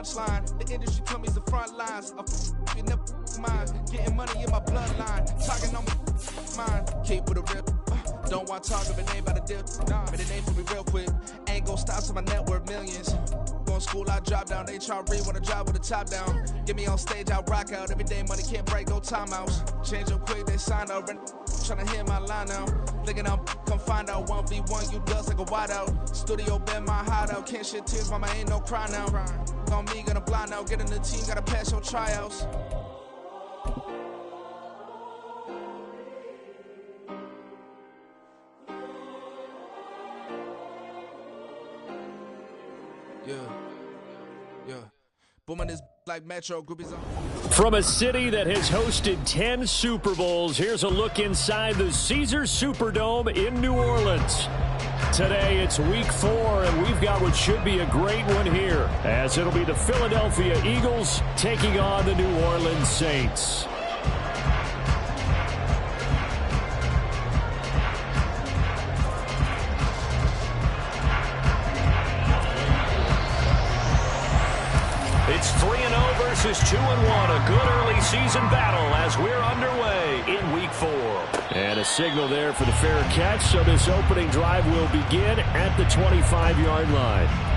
punchline. The industry told me it's the front lines. A never mind. Getting money in my bloodline. Talking on my mind. Keep with a real. Don't want to talk if it ain't about a deal. But it ain't for me real quick. Ain't gon' stop till my net worth millions. Going school, I drop down. They try to read when I drive with the top down. Get me on stage, I rock out. Every day money can't break, no timeouts. Change up quick, they sign up. Tryna hear my line now. Thinking I'm come find out 1v1, you dust like a wideout. Studio been my hideout. Can't shed tears, mama ain't no cry now. On me, gonna blind out. Get in the team, gotta pass your tryouts. Yeah. Booming this like Metro groupies on. From a city that has hosted 10 Super Bowls, here's a look inside the Caesars Superdome in New Orleans. Today it's week 4, and we've got what should be a great one here, as it'll be the Philadelphia Eagles taking on the New Orleans Saints. It's 3-0 versus 2-1. A good early season battle as we're underway in week 4. And a signal there for the fair catch, so this opening drive will begin at the 25-yard line.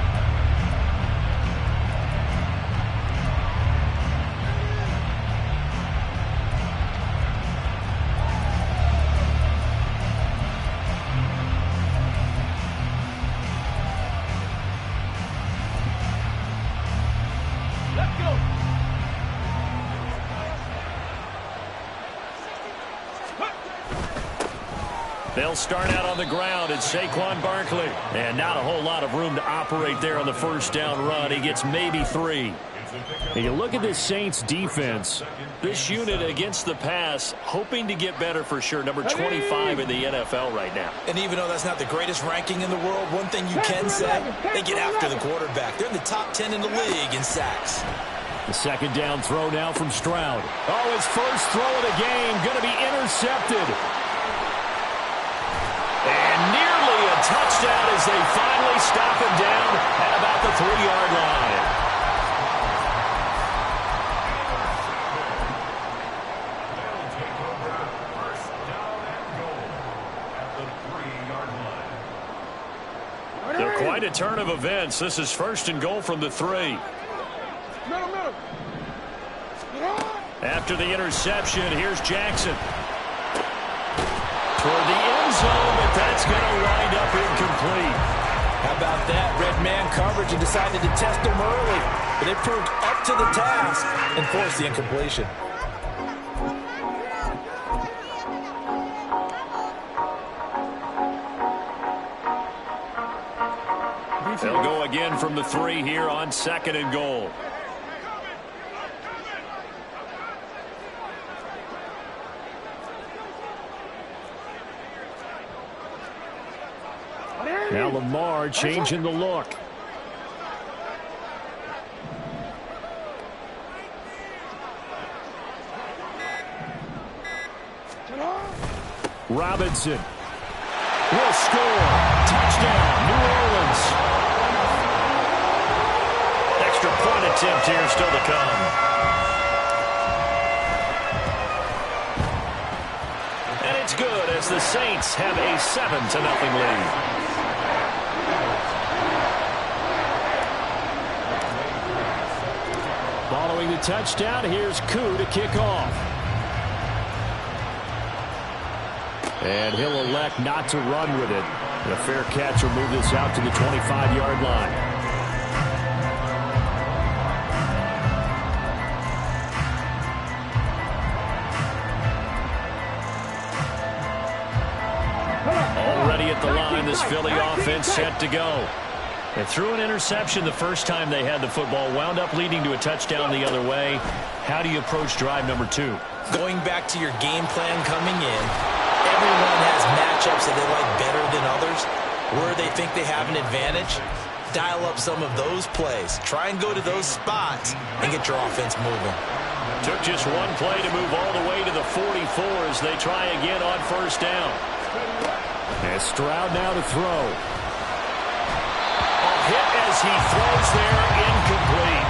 They'll start out on the ground. It's Saquon Barkley. And not a whole lot of room to operate there on the first down run. He gets maybe 3. And you look at this Saints defense. This unit against the pass, hoping to get better for sure. Number 25 in the NFL right now. And even though that's not the greatest ranking in the world, one thing you can say, they get after the quarterback. They're in the top 10 in the league in sacks. The second down throw now from Stroud. Oh, his first throw of the game going to be intercepted. And nearly a touchdown as they finally stop him down at about the 3-yard line. They're quite a turn of events. This is first and goal from the 3. After the interception, here's Jackson. Toward the end zone, but that's going to wind up incomplete. How about that? Red man coverage and decided to test them early. But they proved up to the task and forced the incompletion. They'll go again from the 3 here on second and goal. Now Lamar changing the look. Robinson will score. Touchdown, New Orleans. Extra point attempt here still to come. And it's good as the Saints have a 7-0 lead. Following the touchdown, here's Koo to kick off. And he'll elect not to run with it. And a fair catch will move this out to the 25-yard line. Already at the line, this Philly offense set to go. They threw an interception the first time they had the football, wound up leading to a touchdown the other way. How do you approach drive number 2? Going back to your game plan coming in, everyone has matchups that they like better than others. Where they think they have an advantage, dial up some of those plays. Try and go to those spots and get your offense moving. Took just one play to move all the way to the 44 as they try again on first down. And Stroud now to throw. Hit as he throws there, incomplete.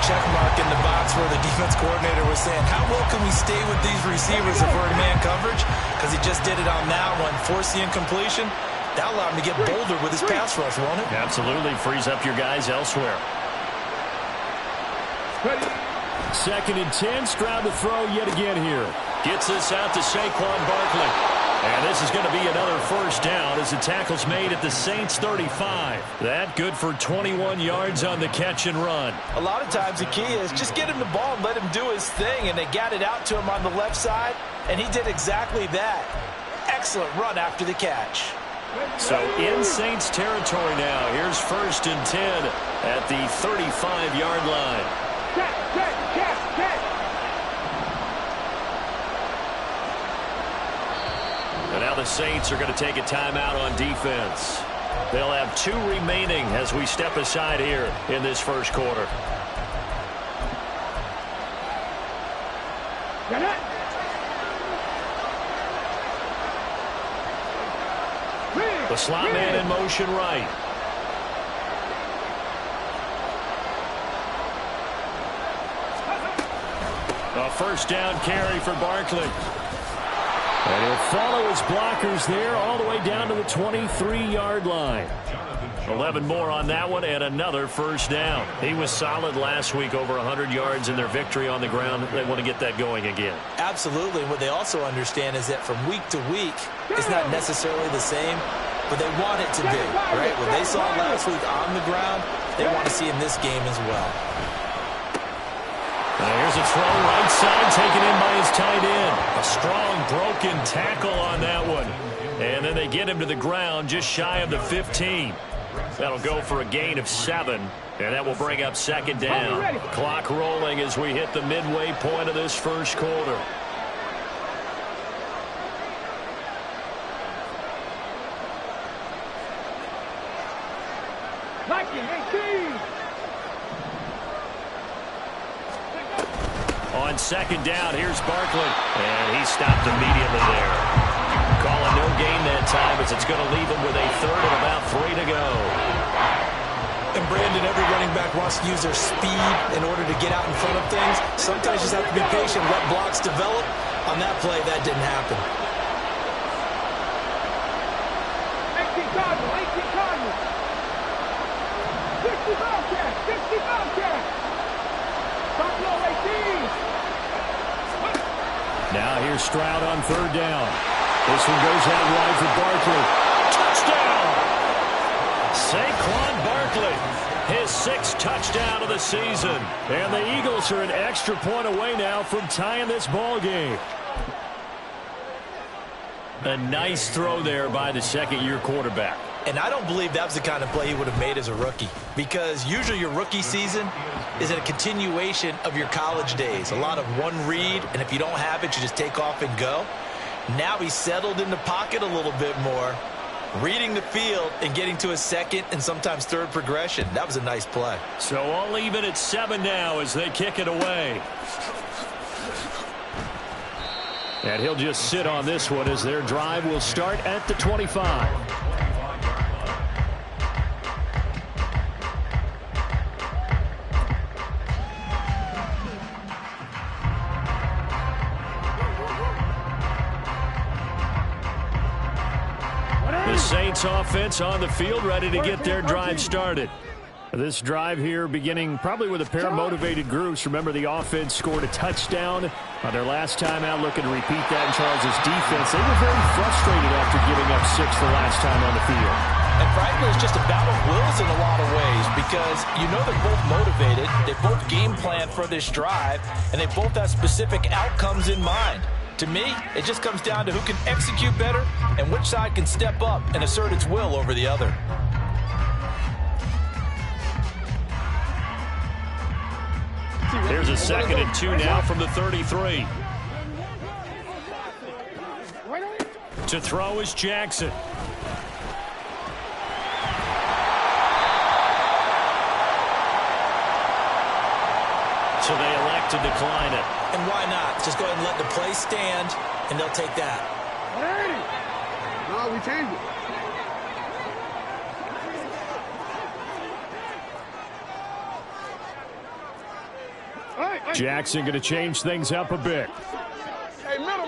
check mark in the box where the defense coordinator was saying, how well can we stay with these receivers if we're in man coverage? Because he just did it on that one, force the incompletion. That allowed him to get bolder with his pass rush, won't it? Absolutely. Frees up your guys elsewhere. Second and 10. Stroud to throw yet again here. Gets this out to Saquon Barkley. And this is going to be another first down as the tackle's made at the Saints 35. That good for 21 yards on the catch and run. A lot of times the key is just get him the ball and let him do his thing, and they got it out to him on the left side, and he did exactly that. Excellent run after the catch. So in Saints territory now. Here's first and 10 at the 35-yard line. And now the Saints are going to take a timeout on defense. They'll have 2 remaining as we step aside here in this first quarter. The slot man in motion right. A first down carry for Barkley. And he'll follow his blockers there all the way down to the 23-yard line. 11 more on that one and another first down. He was solid last week, over 100 yards in their victory on the ground. They want to get that going again. Absolutely. What they also understand is that from week to week, it's not necessarily the same, but they want it to be, right? What they saw last week on the ground, they want to see in this game as well. Here's a throw right side taken in by his tight end. A strong broken tackle on that one. And then they get him to the ground just shy of the 15. That'll go for a gain of 7. And that will bring up second down. Clock rolling as we hit the midway point of this first quarter. On second down, here's Barkley. And he stopped immediately there. Calling no gain that time as it's going to leave him with a third and about 3 to go. And Brandon, every running back wants to use their speed in order to get out in front of things. Sometimes you just have to be patient, let blocks develop. On that play, that didn't happen. 18 Cardinals. 60 Bobcats. 60 Bobcats. Buffalo 18. Now here's Stroud on third down. This one goes out wide for Barkley. Touchdown! Saquon Barkley, his 6th touchdown of the season. And the Eagles are an extra point away now from tying this ball game. A nice throw there by the second-year quarterback. And I don't believe that was the kind of play he would have made as a rookie, because usually your rookie season is a continuation of your college days. A lot of one read, and if you don't have it, you just take off and go. Now he's settled in the pocket a little bit more, reading the field and getting to a second and sometimes third progression. That was a nice play. So all even at 7 now as they kick it away. And he'll just sit on this one as their drive will start at the 25. The Saints offense on the field, ready to get their drive started. This drive here beginning probably with a pair of motivated groups. Remember, the offense scored a touchdown on their last time out, looking to repeat that in Charles' defense. They were very frustrated after giving up 6 the last time on the field. And frankly, it's just a battle of wills in a lot of ways, because you know they're both motivated, they both game plan for this drive, and they both have specific outcomes in mind. To me, it just comes down to who can execute better and which side can step up and assert its will over the other. Here's a 2nd and 2 now from the 33. To throw is Jackson. So they elect to decline it. And why not? Just go ahead and let the play stand, and they'll take that. No, we changed it. Jackson going to change things up a bit. Hey, middle.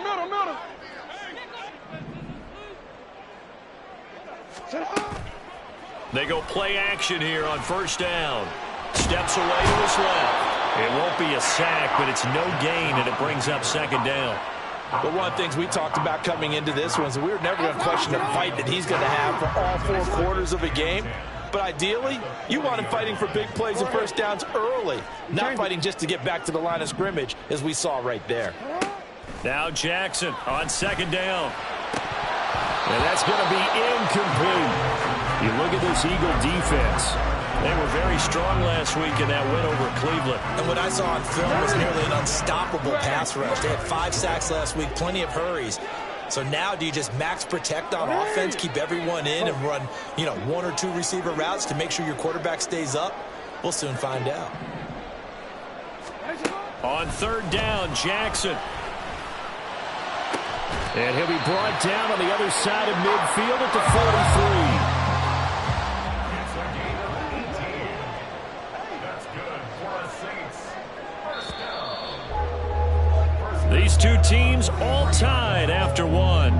They go play action here on first down. Steps away to his left. It won't be a sack, but it's no gain, and it brings up second down. But one of the things we talked about coming into this one is we were never going to question the fight that he's going to have for all 4 quarters of a game. But ideally, you want him fighting for big plays and first downs early, not fighting just to get back to the line of scrimmage, as we saw right there. Now Jackson on second down. And that's going to be incomplete. You look at this Eagle defense. They were very strong last week in that win over Cleveland. And what I saw on film was nearly an unstoppable pass rush. They had 5 sacks last week, plenty of hurries. So now do you just max protect on offense, keep everyone in, and run, 1 or 2 receiver routes to make sure your quarterback stays up? We'll soon find out. On third down, Jackson. And he'll be brought down on the other side of midfield at the 43. These two teams all tied after 1.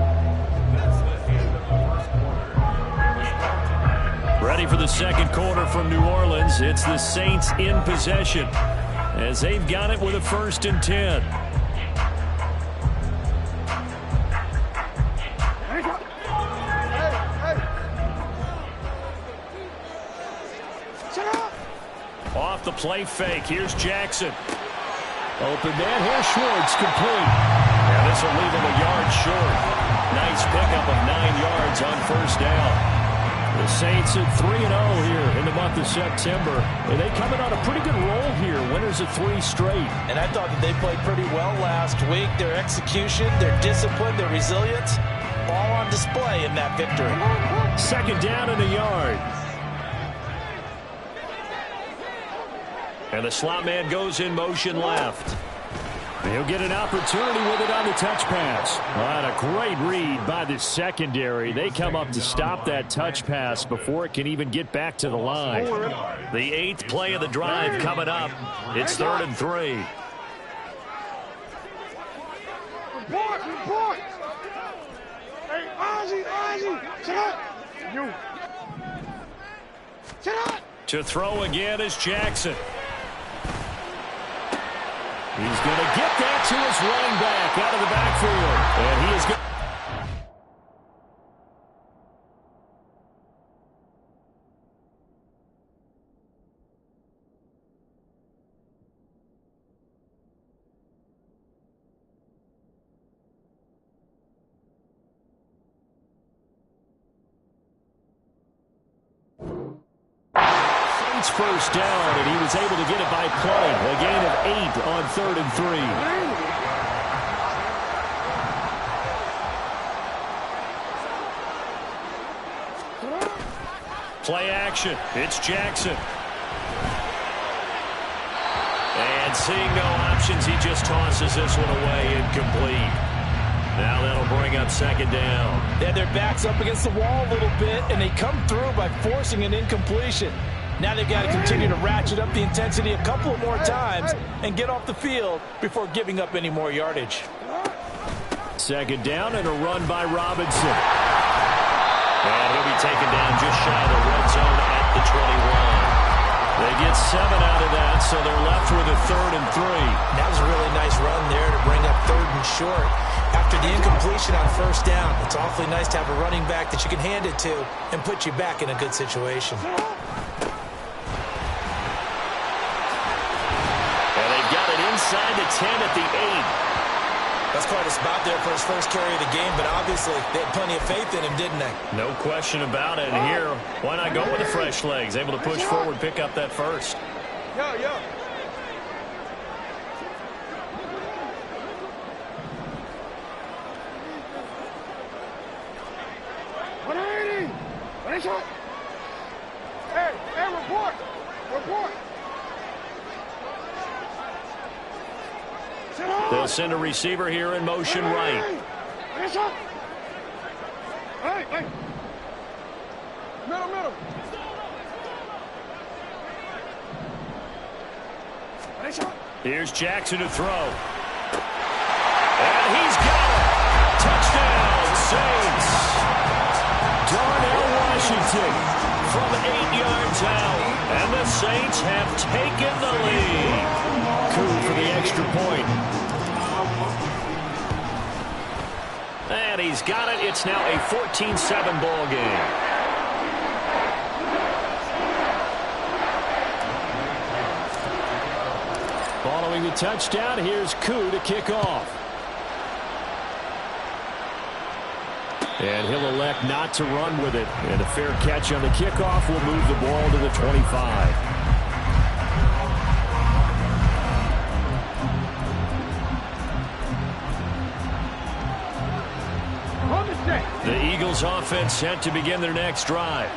Ready for the second quarter from New Orleans. It's the Saints in possession as they've got it with a 1st and 10. Off the play fake. Here's Jackson. Open man. Here's Schwartz. Complete. And this will leave him a yard short. Nice pickup of 9 yards on first down. The Saints at 3-0 here in the month of September. And they coming on a pretty good roll here. Winners of 3 straight. And I thought that they played pretty well last week. Their execution, their discipline, their resilience, all on display in that victory. Second down and a yard. And the slot man goes in motion left. He'll get an opportunity with it on the touch pass. What a great read by the secondary. They come up to stop that touch pass before it can even get back to the line. The 8th play of the drive coming up. It's 3rd and 3. Report. Hey, Ozzie, sit up. You. Sit up. To throw again is Jackson. He's going to get that to his running back out of the backfield. And he is going. First down, and he was able to get it by play. A gain of 8 on 3rd and 3. Play action. It's Jackson. And seeing no options, he just tosses this one away, incomplete. Now that'll bring up second down. They had their backs up against the wall a little bit, and they come through by forcing an incompletion. Now they've got to continue to ratchet up the intensity a couple more times and get off the field before giving up any more yardage. Second down and a run by Robinson. And he'll be taken down just shy of the red zone at the 21. They get 7 out of that, so they're left with a 3rd and 3. That was a really nice run there to bring up 3rd and short. After the incompletion on first down, it's awfully nice to have a running back that you can hand it to and put you back in a good situation. Inside the 10 at the 8. That's quite a spot there for his first carry of the game, but obviously they had plenty of faith in him, didn't they? No question about it. And here, why not go with the fresh legs? Able to push forward, pick up that first. Yo. 180. Hey, report. They'll send a receiver here in motion right. Hey. Middle. Here's Jackson to throw. And he's got it. Touchdown, Saints. Darnell Washington from 8 yards out. And the Saints have taken the lead. Coup for the extra point. And he's got it. It's now a 14-7 ball game. Following the touchdown, here's Coup to kick off. And he'll elect not to run with it. And a fair catch on the kickoff will move the ball to the 25. The Eagles offense set to begin their next drive.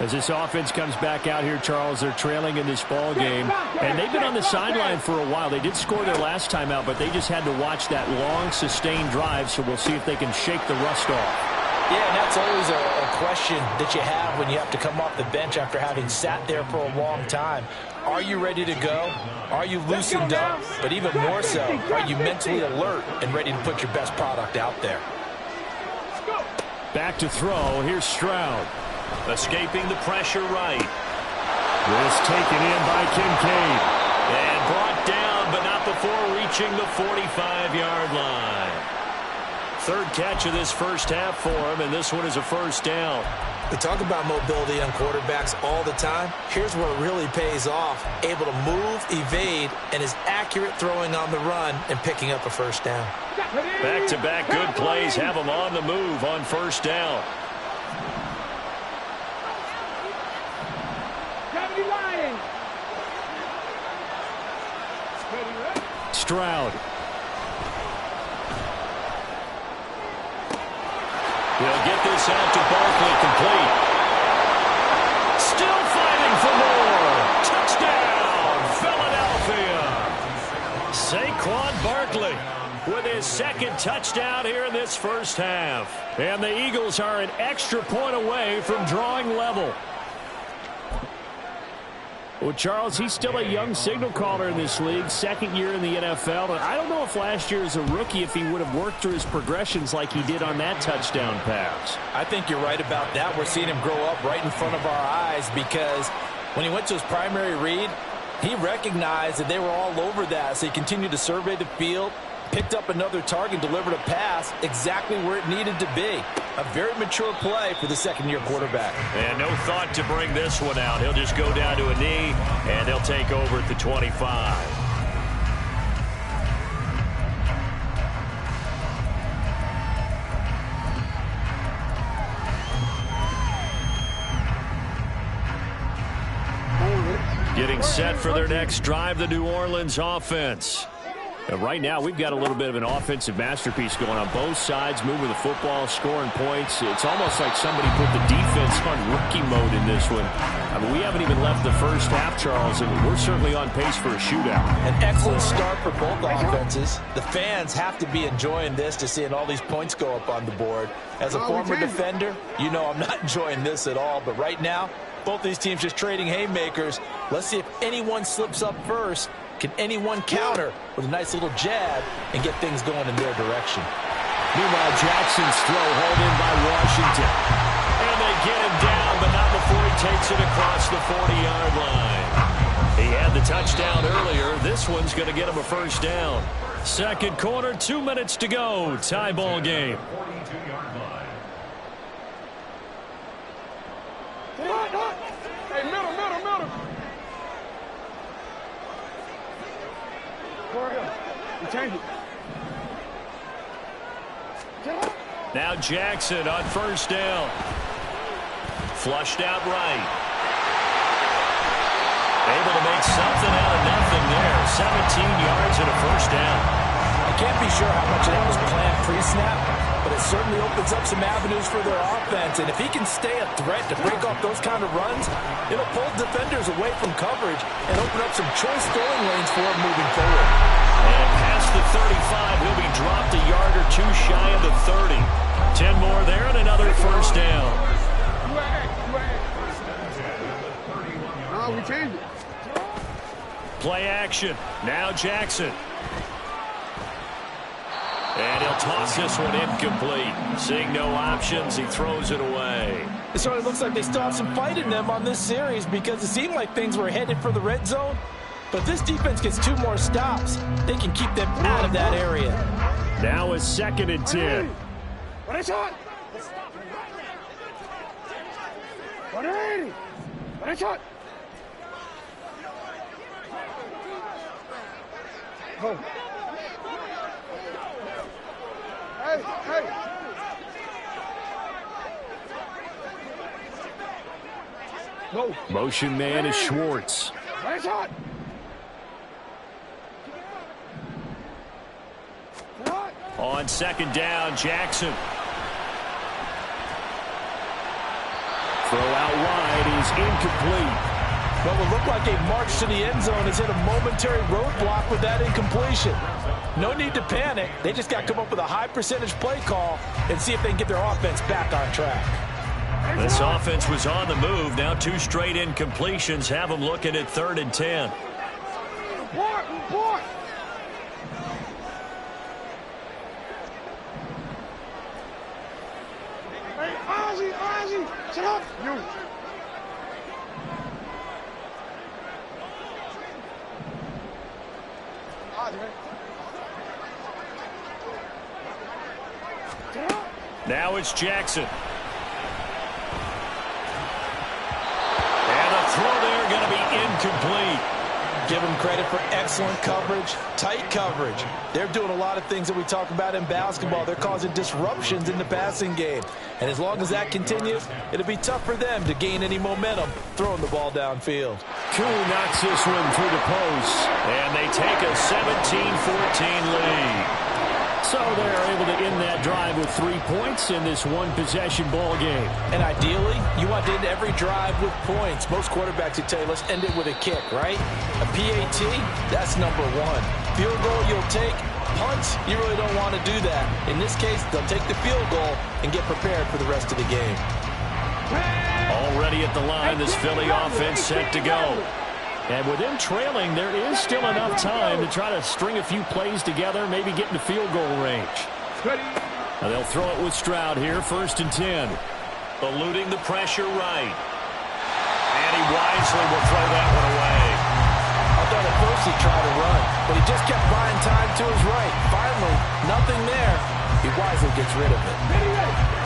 As this offense comes back out here, Charles, they're trailing in this ball game. And they've been on the sideline for a while. They did score their last time out, but they just had to watch that long, sustained drive. So we'll see if they can shake the rust off. Yeah, and that's always a question that you have when you have to come off the bench after having sat there for a long time. Are you ready to go? Are you loosened up? But even more so, are you mentally alert and ready to put your best product out there? Back to throw. Here's Stroud. Escaping the pressure right. This taken in by Kincaid. And brought down, but not before reaching the 45-yard line. Third catch of this first half for him, and this one is a first down. We talk about mobility on quarterbacks all the time. Here's where it really pays off. Able to move, evade, and is accurate throwing on the run and picking up a first down. Back-to-back good plays have him on the move on first down. Stroud. He'll get this out to Barkley, complete. Still fighting for more. Touchdown, Philadelphia. Saquon Barkley with his second touchdown here in this first half. And the Eagles are an extra point away from drawing level. Well, Charles, he's still a young signal caller in this league, second year in the NFL. And I don't know if last year as a rookie, if he would have worked through his progressions like he did on that touchdown pass. I think you're right about that. We're seeing him grow up right in front of our eyes because when he went to his primary read, he recognized that they were all over that. So he continued to survey the field, picked up another target, delivered a pass exactly where it needed to be. A very mature play for the second-year quarterback. And no thought to bring this one out. He'll just go down to a knee, and they'll take over at the 25. Getting set for their next drive, the New Orleans offense. Right now, we've got a little bit of an offensive masterpiece going on both sides, moving the football, scoring points. It's almost like somebody put the defense on rookie mode in this one. I mean, we haven't even left the first half, Charles, and we're certainly on pace for a shootout. An excellent start for both offenses. The fans have to be enjoying this to seeing all these points go up on the board. As a former defender, you know I'm not enjoying this at all, but right now, both these teams just trading haymakers. Let's see if anyone slips up first. Can anyone counter with a nice little jab and get things going in their direction? Meanwhile, Jackson's throw hauled in by Washington. And they get him down, but not before he takes it across the 40-yard line. He had the touchdown earlier. This one's going to get him a first down. Second quarter, 2 minutes to go. Tie ball game. Hey, middle. Change it. Now Jackson on first down. Flushed out right. Able to make something out of nothing there. 17 yards and a first down. I can't be sure how much of that was planned pre-snap, but it certainly opens up some avenues for their offense. And if he can stay a threat to break off those kind of runs, it'll pull defenders away from coverage and open up some choice throwing lanes for him moving forward. And past the 35, he'll be dropped a yard or two shy of the 30. 10 more there and another first down. We changed it. Play action. Now Jackson. And he'll toss this one incomplete. Seeing no options, he throws it away. It sort of looks like they still have some fight in them on this series because it seemed like things were headed for the red zone. But this defense gets 2 more stops. They can keep them out of that area. Now a 2nd and 10. What is shot? What is shot? Go. Hey. Go. Motion man is Schwartz. What is shot? On 2nd down, Jackson. Throw out wide is incomplete. What will look like a march to the end zone has hit a momentary roadblock with that incompletion. No need to panic. They just got to come up with a high percentage play call and see if they can get their offense back on track. This offense was on the move. Now 2 straight incompletions have them looking at 3rd and 10. Report. Hey, Ozzy, shut up. You. Now it's Jackson. And the throw there going to be incomplete. Give them credit for excellent coverage, tight coverage. They're doing a lot of things that we talk about in basketball. They're causing disruptions in the passing game. And as long as that continues, it'll be tough for them to gain any momentum throwing the ball downfield. Koo knocks this one through the post. And they take a 17-14 lead. So they're able to end that drive with 3 points in this one-possession ball game. And ideally, you want to end every drive with points. Most quarterbacks would tell you, let's end it with a kick, right? A PAT, that's number 1. Field goal you'll take. Punts, you really don't want to do that. In this case, they'll take the field goal and get prepared for the rest of the game. Already at the line, this Philly offense set to go. And with them trailing, there is still enough time to try to string a few plays together, maybe get into field goal range. Now they'll throw it with Stroud here, 1st and 10. Eluding the pressure right. And he wisely will throw that one away. I thought at first he tried to run, but he just kept buying time to his right. Finally, nothing there. He wisely gets rid of it.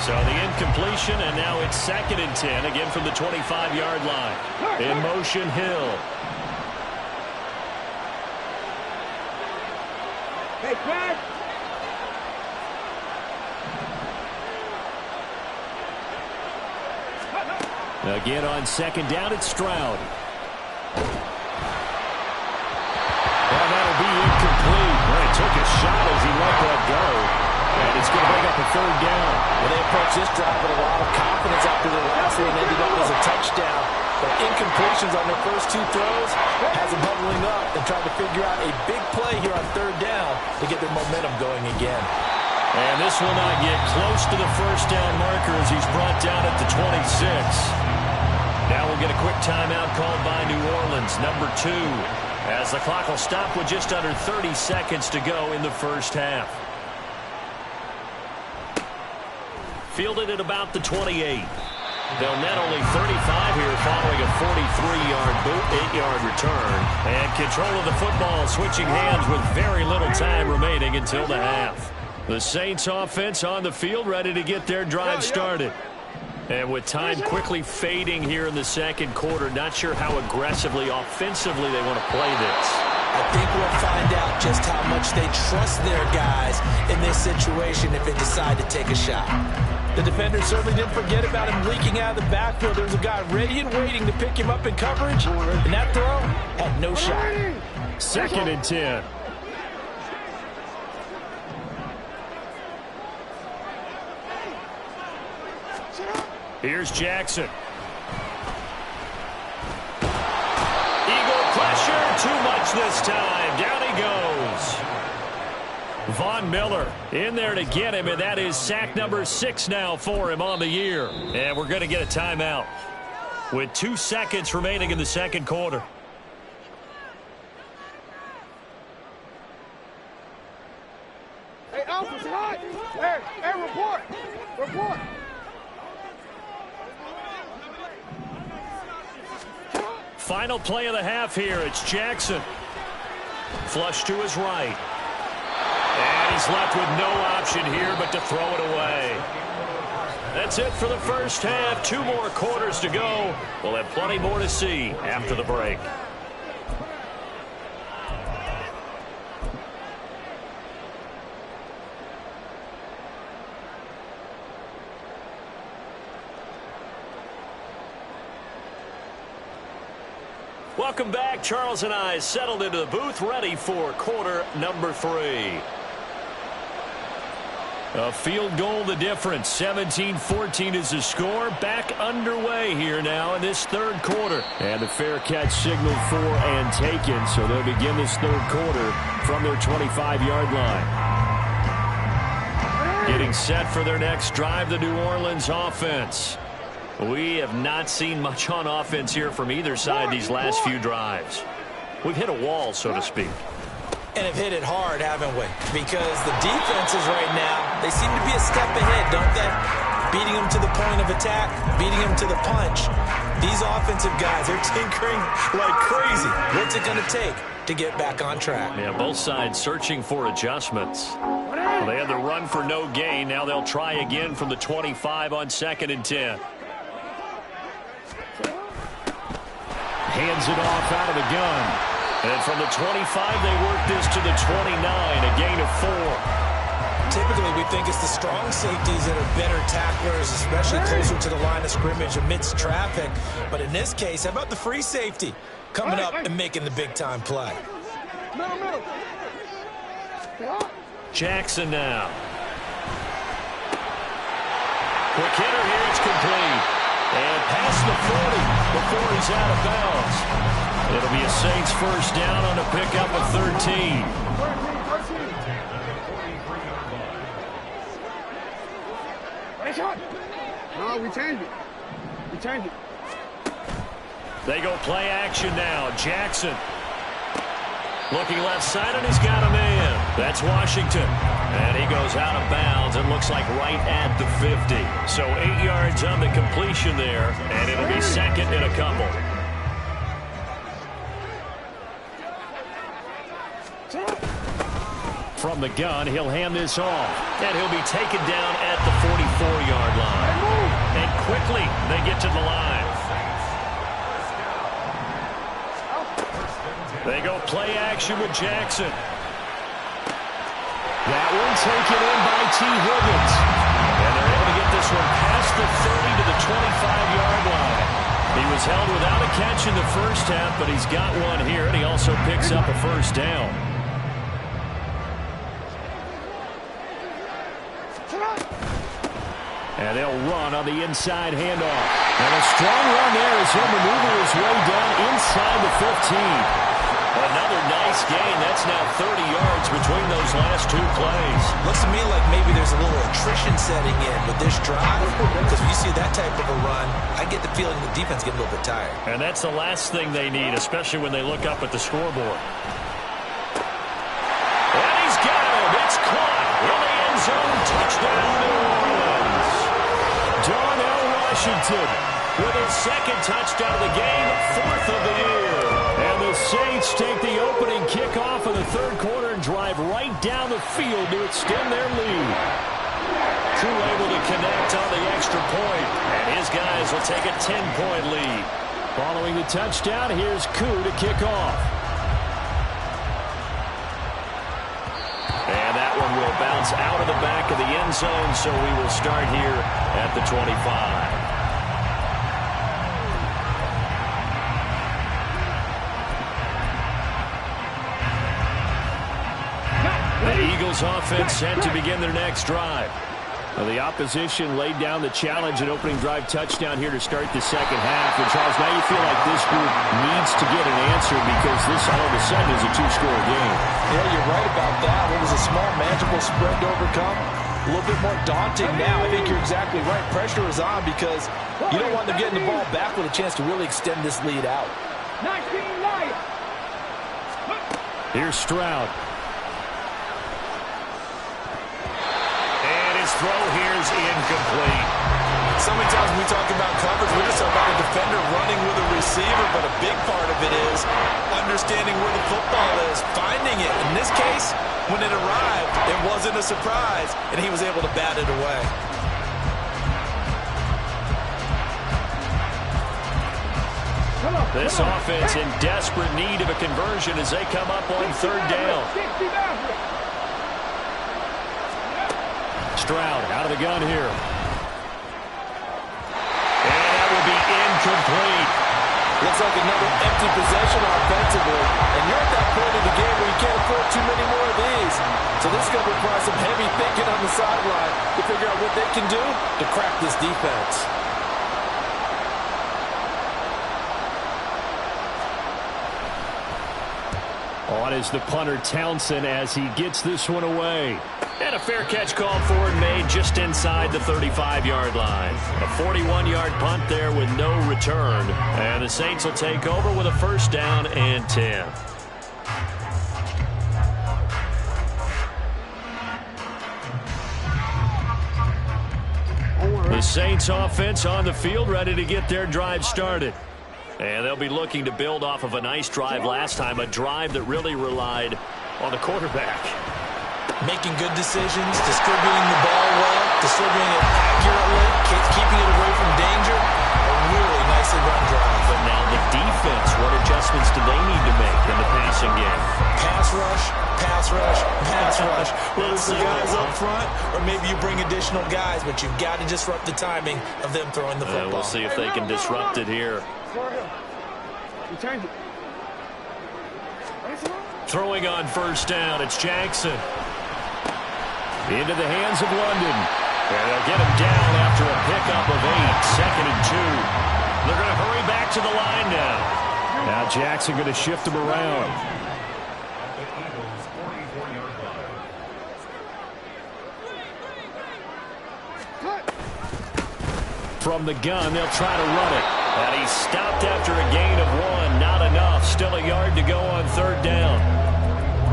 So the incompletion, and now it's 2nd and 10, again from the 25-yard line. In motion, Hill. Hey, Brad. Again on 2nd down, it's Stroud. And that'll be incomplete. Well, he took a shot as he let that go. And it's going to bring up a 3rd down. Well, they approached this drive with a lot of confidence after the last one ended up as a touchdown. But incompletions on their first 2 throws has them huddling up and trying to figure out a big play here on 3rd down to get their momentum going again. And this will not get close to the 1st down marker as he's brought down at the 26. Now we'll get a quick timeout called by New Orleans, number 2, as the clock will stop with just under 30 seconds to go in the first half. Fielded at about the 28. They'll net only 35 here following a 43-yard boot, 8-yard return. And control of the football switching hands with very little time remaining until the half. The Saints offense on the field ready to get their drive started. And with time quickly fading here in the 2nd quarter, not sure how aggressively, offensively they want to play this. I think we'll find out just how much they trust their guys in this situation if they decide to take a shot. The defender certainly didn't forget about him leaking out of the backfield. There was a guy ready and waiting to pick him up in coverage, and that throw had no shot. 2nd and 10. Here's Jackson. Eagle pressure, too much this time. Down he goes. Von Miller in there to get him, and that is sack number 6 now for him on the year. And we're going to get a timeout with 2 seconds remaining in the 2nd quarter. Alpha, sit hot. Hey, report. Report. Final play of the half here. It's Jackson. Flush to his right. And he's left with no option here but to throw it away. That's it for the first half. 2 more quarters to go. We'll have plenty more to see after the break. Welcome back. Charles and I settled into the booth, ready for quarter number 3. A field goal the difference. 17-14 is the score. Back underway here now in this third quarter. And the fair catch signaled for and taken, so they'll begin this third quarter from their 25-yard line. Getting set for their next drive, the New Orleans offense. We have not seen much on offense here from either side these last few drives. We've hit a wall, so to speak. And have hit it hard, haven't we? Because the defenses right now, they seem to be a step ahead, don't they? Beating them to the point of attack, beating them to the punch. These offensive guys, they're tinkering like crazy. What's it going to take to get back on track? Yeah, both sides searching for adjustments. Well, they had the run for no gain. Now they'll try again from the 25 on 2nd and 10. Hands it off out of the gun. And from the 25, they work this to the 29, a gain of 4. Typically, we think it's the strong safeties that are better tacklers, especially closer to the line of scrimmage amidst traffic. But in this case, how about the free safety coming up and making the big-time play? Middle. Jackson now. Quick hitter here, it's complete. And past the 40 before he's out of bounds. It'll be a Saints first down on a pickup of 13. No, we changed it. They go play action now. Jackson looking left side, and he's got a man. That's Washington. And he goes out of bounds. It looks like right at the 50. So 8 yards on the completion there, and it'll be second and a couple. From the gun, he'll hand this off. And he'll be taken down at the 44-yard line. And quickly, they get to the line. They go play action with Jackson. That one taken in by T. Higgins. And they're able to get this one past the 30 to the 25-yard line. He was held without a catch in the first half, but he's got one here, and he also picks up a first down. And they'll run on the inside handoff. And a strong run there as he'll maneuver his way down inside the 15. Another nice gain. That's now 30 yards between those last 2 plays. Looks to me like maybe there's a little attrition setting in with this drive. Because when you see that type of a run, I get the feeling the defense get a little bit tired. And that's the last thing they need, especially when they look up at the scoreboard. And he's got him. It's caught in the end zone. Touchdown, New Orleans. Darnell Washington with his second touchdown of the game, 4th of the year. And the Saints take the opening kickoff of the third quarter and drive right down the field to extend their lead. Koo able to connect on the extra point, and his guys will take a 10-point lead. Following the touchdown, here's Koo to kick off. And that one will bounce out of the back of the end zone, so we will start here at the 25. The Eagles offense set to begin their next drive. Well, the opposition laid down the challenge and opening drive touchdown here to start the second half. And, Charles, now you feel like this group needs to get an answer because this all of a sudden is a 2-score game. Yeah, you're right about that. It was a small, manageable spread to overcome. A little bit more daunting now. I think you're exactly right. Pressure is on because you don't want them getting the ball back with a chance to really extend this lead out. Here's Stroud. throw here's incomplete. So many times when we talk about coverage, we're just talking about a defender running with a receiver, but a big part of it is understanding where the football is, finding it. In this case, when it arrived, it wasn't a surprise, and he was able to bat it away. This offense in desperate need of a conversion as they come up on third down. Stroud out of the gun here. And that will be incomplete. Looks like another empty possession offensively. And you're at that point of the game where you can't afford too many more of these. So this is going to require some heavy thinking on the sideline to figure out what they can do to crack this defense. On is the punter Townsend as he gets this one away. And a fair catch called for and made just inside the 35-yard line. A 41-yard punt there with no return. And the Saints will take over with a first down and 10. The Saints offense on the field ready to get their drive started. And they'll be looking to build off of a nice drive last time, a drive that really relied on the quarterback. Making good decisions, distributing the ball well, distributing it accurately, keeping it away from danger. A really nicely run drive. But now the defense, what adjustments do they need to make in the passing game? Pass rush, pass rush, pass rush. Whether it's the guys up front or maybe you bring additional guys, but you've got to disrupt the timing of them throwing the football. We'll see if they can disrupt it here. Throwing on first down, it's Jackson. Into the hands of London. And they'll get him down after a pickup of 8, second and 2. They're going to hurry back to the line now. Now Jackson going to shift him around. From the gun, they'll try to run it. And he's stopped after a gain of 1. Not enough. Still a yard to go on third down.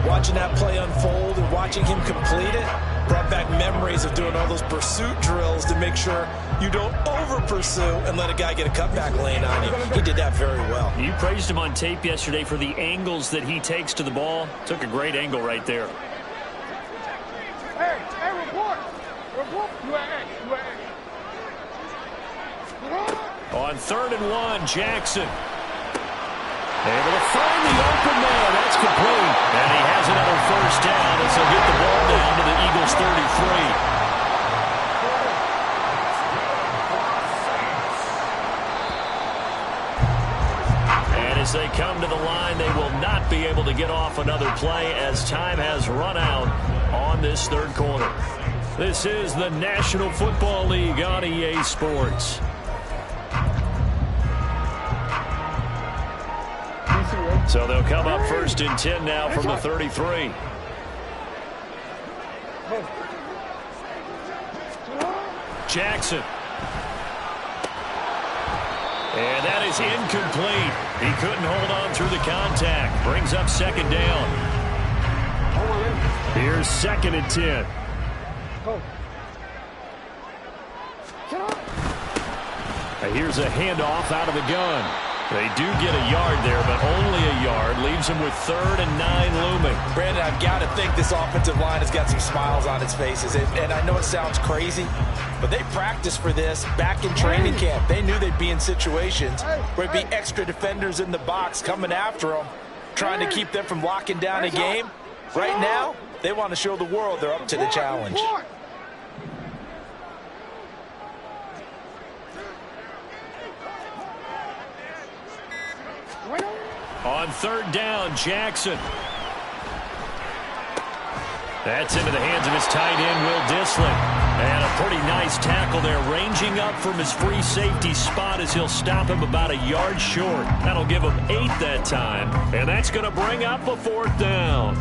Watching that play unfold and watching him complete it brought back memories of doing all those pursuit drills to make sure you don't over-pursue and let a guy get a cutback lane on you. He did that very well. You praised him on tape yesterday for the angles that he takes to the ball. Took a great angle right there. Hey, report. Report. On third and 1, Jackson. Able to find the open man. That's complete. And he has another first down as he'll get the ball down to the Eagles' 33. And as they come to the line, they will not be able to get off another play as time has run out on this third quarter. This is the National Football League on EA Sports. So they'll come up first and 10 now from the 33. Jackson. And that is incomplete. He couldn't hold on through the contact. Brings up second down. Here's second and 10. Here's a handoff out of the gun. They do get a yard there, but only a yard. Leaves him with third and 9 looming. Brandon, I've got to think this offensive line has got some smiles on its faces. And I know it sounds crazy, but they practiced for this back in training camp. They knew they'd be in situations where it'd be extra defenders in the box coming after them, trying to keep them from locking down a game. Right now, they want to show the world they're up to the challenge. On third down, Jackson. That's into the hands of his tight end, Will Dissling. And a pretty nice tackle there, ranging up from his free safety spot as he'll stop him about a yard short. That'll give him 8 that time, and that's going to bring up a fourth down.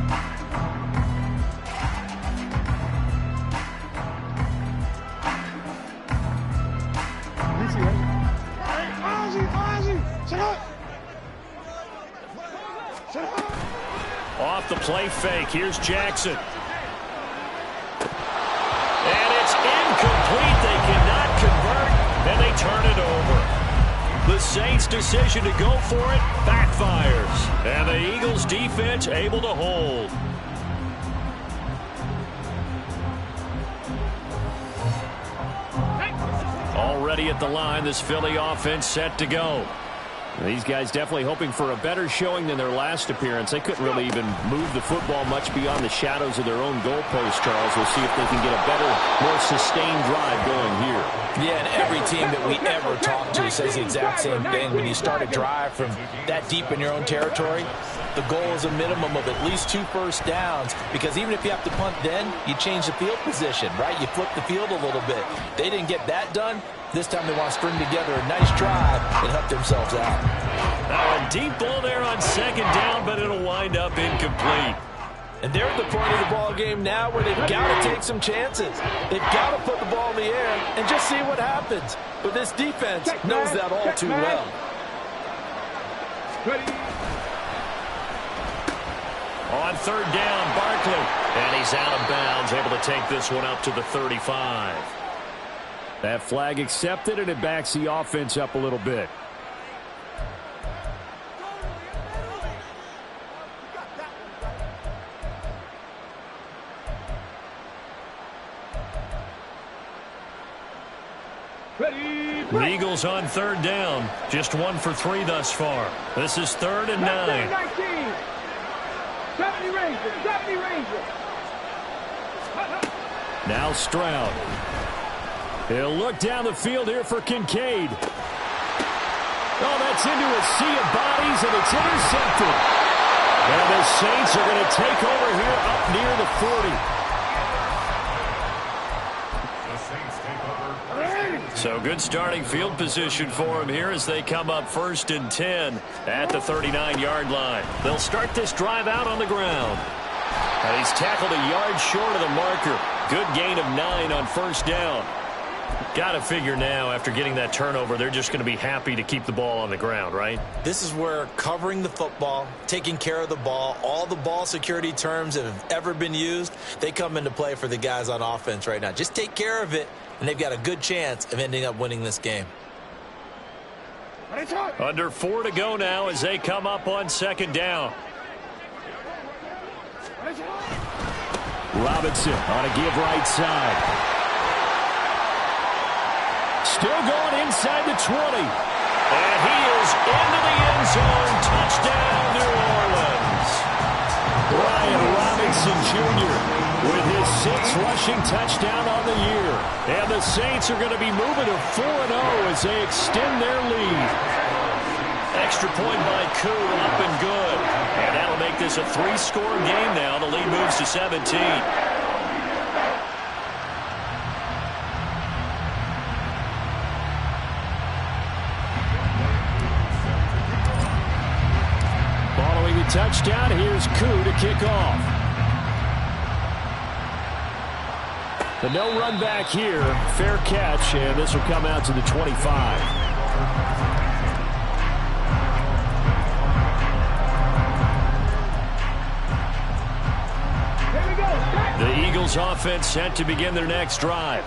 Off the play fake, here's Jackson. And it's to turn it over. The Saints' decision to go for it backfires. And the Eagles' defense able to hold. Already at the line, this Philly offense set to go. These guys definitely hoping for a better showing than their last appearance. They couldn't really even move the football much beyond the shadows of their own goalpost, Charles. We'll see if they can get a better, more sustained drive going here. Yeah, and every team that we ever talk to says the exact same thing. When you start a drive from that deep in your own territory, the goal is a minimum of at least 2 first downs, because even if you have to punt then, you change the field position, right? You flip the field a little bit. They didn't get that done. This time they want to string together a nice drive and help themselves out. A deep ball there on second down, but it'll wind up incomplete. And they're at the point of the ball game now where they've got to take some chances. They've got to put the ball in the air and just see what happens. But this defense knows that all too well. On third down, Barkley. And he's out of bounds, able to take this one up to the 35. That flag accepted, and it backs the offense up a little bit. The Eagles on third down. Just 1 for 3 thus far. This is 3rd and 9. 70 Rangers. Now Stroud. He'll look down the field here for Kincaid. Oh, that's into a sea of bodies, and it's intercepted. And the Saints are going to take over here up near the 40. So good starting field position for him here as they come up 1st and 10 at the 39-yard line. They'll start this drive out on the ground. And he's tackled a yard short of the marker. Good gain of 9 on 1st down. Got to figure now, after getting that turnover, they're just going to be happy to keep the ball on the ground, right? This is where covering the football, taking care of the ball, all the ball security terms that have ever been used, they come into play for the guys on offense right now. Just take care of it, and they've got a good chance of ending up winning this game. Under 4 to go now as they come up on 2nd down. Robinson on a give right side. Still going inside the 20. And he is into the end zone. Touchdown, New Orleans. Brian Robinson Jr. with his 6th rushing touchdown on the year. And the Saints are going to be moving to 4-0 as they extend their lead. Extra point by Koo, up and good. And that'll make this a 3-score game now. The lead moves to 17. Touchdown. Here's Koo to kick off. The no run back here. Fair catch, and this will come out to the 25. The Eagles offense set to begin their next drive.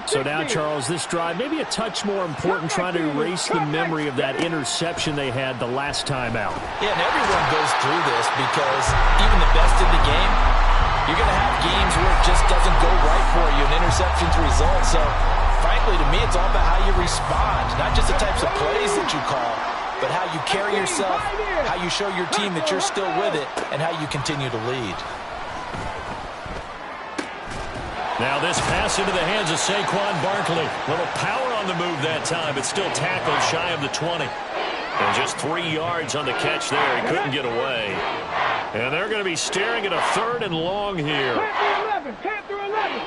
So now, Charles, this drive maybe a touch more important, trying to erase the memory of that interception they had the last time out. Yeah, and everyone goes through this because even the best in the game, you're going to have games where it just doesn't go right for you, an interception's result. So, frankly, to me, it's all about how you respond, not just the types of plays that you call, but how you carry yourself, how you show your team that you're still with it, and how you continue to lead. Now this pass into the hands of Saquon Barkley. Little power on the move that time, but still tackled shy of the 20. And just 3 yards on the catch there. He couldn't get away. And they're going to be staring at a 3rd and long here. 10 through 11.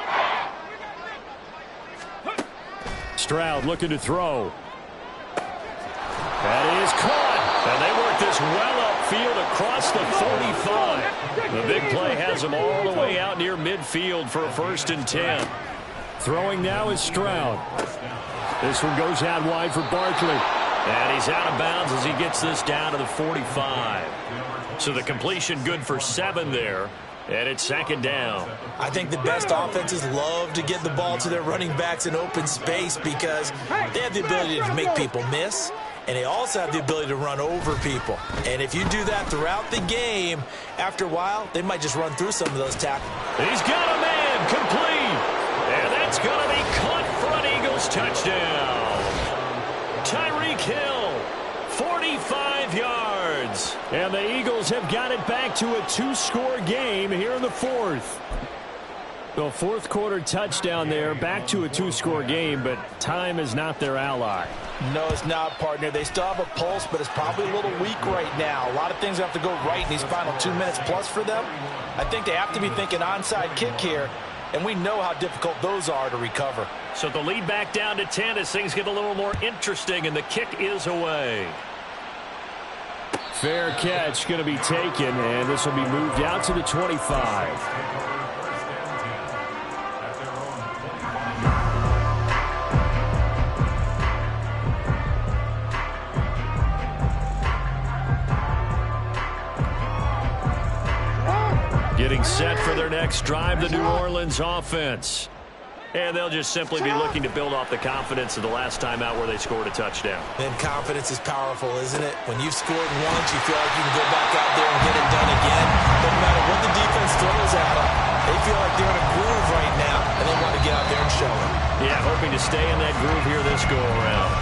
Stroud looking to throw. That is caught. And they work this well upfield across the 45. The big play has them all the way out near midfield for a 1st and 10. Throwing now is Stroud. This one goes out wide for Barkley. And he's out of bounds as he gets this down to the 45. So the completion good for 7 there. And it's second down. I think the best offenses love to get the ball to their running backs in open space because they have the ability to make people miss, and they also have the ability to run over people. And if you do that throughout the game, after a while, they might just run through some of those tackles. He's got a man complete. And that's going to be caught for an Eagles touchdown. Tyreek Hill, 45 yards. And the Eagles have got it back to a two-score game here in the fourth. The fourth quarter touchdown there, back to a two-score game, but time is not their ally. No, it's not, partner. They still have a pulse, but it's probably a little weak right now. A lot of things have to go right in these final 2 minutes plus for them. I think they have to be thinking onside kick here, and we know how difficult those are to recover. So the lead back down to 10 as things get a little more interesting, and the kick is away. Fair catch going to be taken, and this will be moved out to the 25. Getting set for their next drive, the New Orleans offense. And they'll just simply be looking to build off the confidence of the last time out where they scored a touchdown. And confidence is powerful, isn't it? When you've scored once, you feel like you can go back out there and get it done again. No matter what the defense throws at them, they feel like they're in a groove right now, and they want to get out there and show it. Yeah, hoping to stay in that groove here this go-around.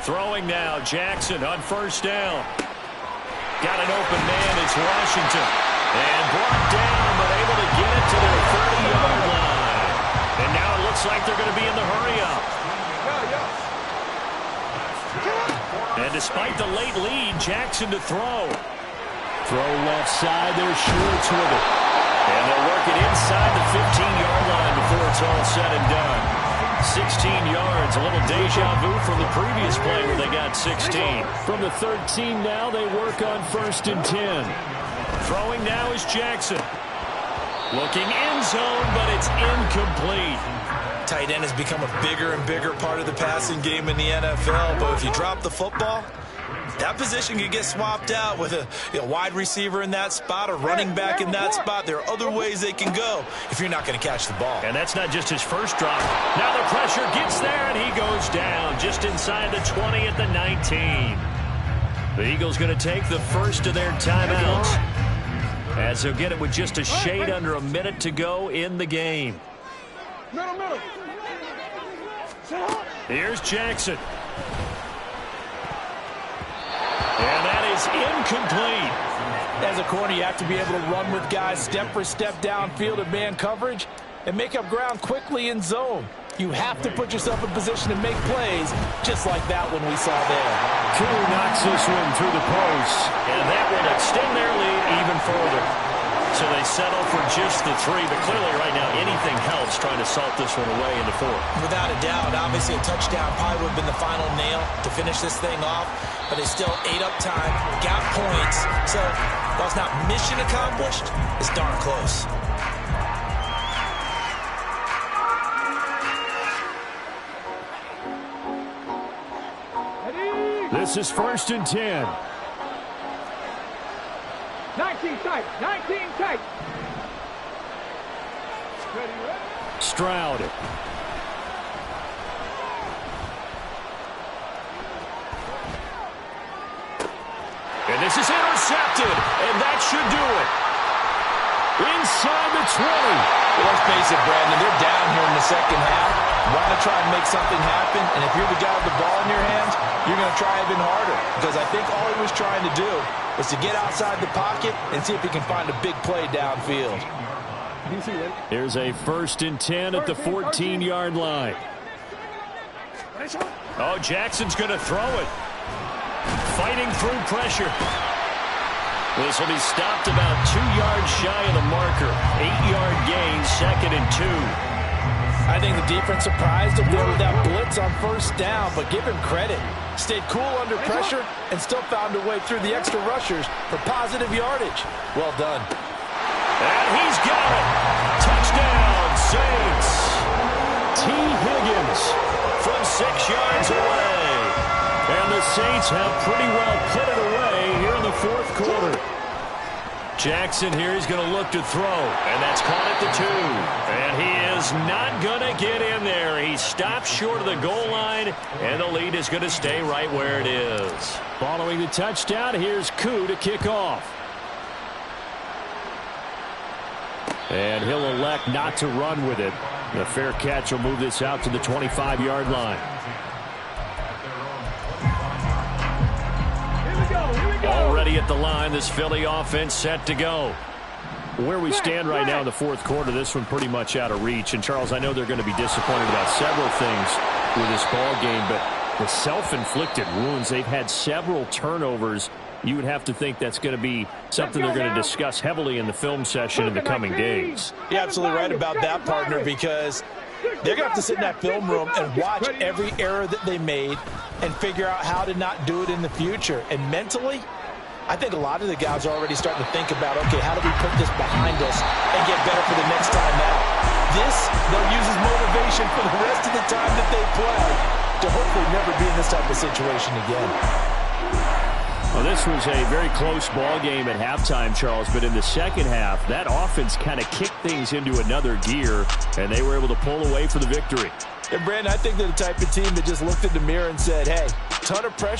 Throwing now, Jackson on first down. Got an open man, it's Washington. And brought down, but able to get it to their 30-yard line. And now it looks like they're going to be in the hurry-up. And despite the late lead, Jackson to throw. Throw left side, they're Schwartz with it. And they'll work it inside the 15-yard line before it's all said and done. 16 yards, a little deja vu from the previous play where they got 16. From the 13 now, they work on 1st and 10. Throwing now is Jackson. Looking end zone, but it's incomplete. Tight end has become a bigger and bigger part of the passing game in the NFL, but if you drop the football, that position could get swapped out with a wide receiver in that spot, a running back in that spot. There are other ways they can go if you're not going to catch the ball. And that's not just his first drop. Now the pressure gets there, and he goes down just inside the 20 at the 19. The Eagles going to take the first of their timeouts as they'll get it with just a shade under a minute to go in the game. Here's Jackson. And that is incomplete. As a corner, you have to be able to run with guys step for step downfield in man coverage and make up ground quickly in zone. You have to put yourself in position to make plays, just like that one we saw there. Koo knocks this one through the post, and that will extend their lead even further. So they settle for just the 3, but clearly right now anything helps trying to salt this one away into 4. Without a doubt, obviously a touchdown probably would have been the final nail to finish this thing off, but they still ate up time, got points. So while it's not mission accomplished, it's darn close. This is 1st and 10. 19 tight. 19 tight. Stroud. And this is intercepted, and that should do it. Inside the 20. Well, let's face it, Brandon, they're down here in the second half. Want to try and make something happen, and if you're the guy with the ball in your hands, you're going to try even harder. Because I think all he was trying to do was to get outside the pocket and see if he can find a big play downfield. Here's a 1st and 10 at the 14-yard line. Oh, Jackson's going to throw it. Fighting through pressure. This will be stopped about 2 yards shy of the marker. 8-yard gain, 2nd and 2. I think the defense surprised him there with that blitz on first down, but give him credit. Stayed cool under pressure and still found a way through the extra rushers for positive yardage. Well done. And he's got it. Touchdown, Saints. T. Higgins from 6 yards away. And the Saints have pretty well put it away here in the fourth quarter. Jackson here, he's going to look to throw, and that's caught at the 2. And he is not going to get in there. He stops short of the goal line, and the lead is going to stay right where it is. Following the touchdown, here's Koo to kick off. And he'll elect not to run with it. The fair catch will move this out to the 25-yard line. Already at the line, this Philly offense set to go. Where we stand right now in the fourth quarter, this one pretty much out of reach. And, Charles, I know they're going to be disappointed about several things with this ball game, but the self-inflicted wounds, they've had several turnovers. You would have to think that's going to be something they're going to discuss heavily in the film session in the coming days. You're absolutely right about that, partner, because they're going to have to sit in that film room and watch every error that they made and figure out how to not do it in the future. And mentally, I think a lot of the guys are already starting to think about, okay, how do we put this behind us and get better for the next time out? This, they'll use as motivation for the rest of the time that they play to hopefully never be in this type of situation again. Well, this was a very close ball game at halftime, Charles, but in the second half, that offense kind of kicked things into another gear, and they were able to pull away for the victory. And, Brandon, I think they're the type of team that just looked in the mirror and said, hey, ton of pressure.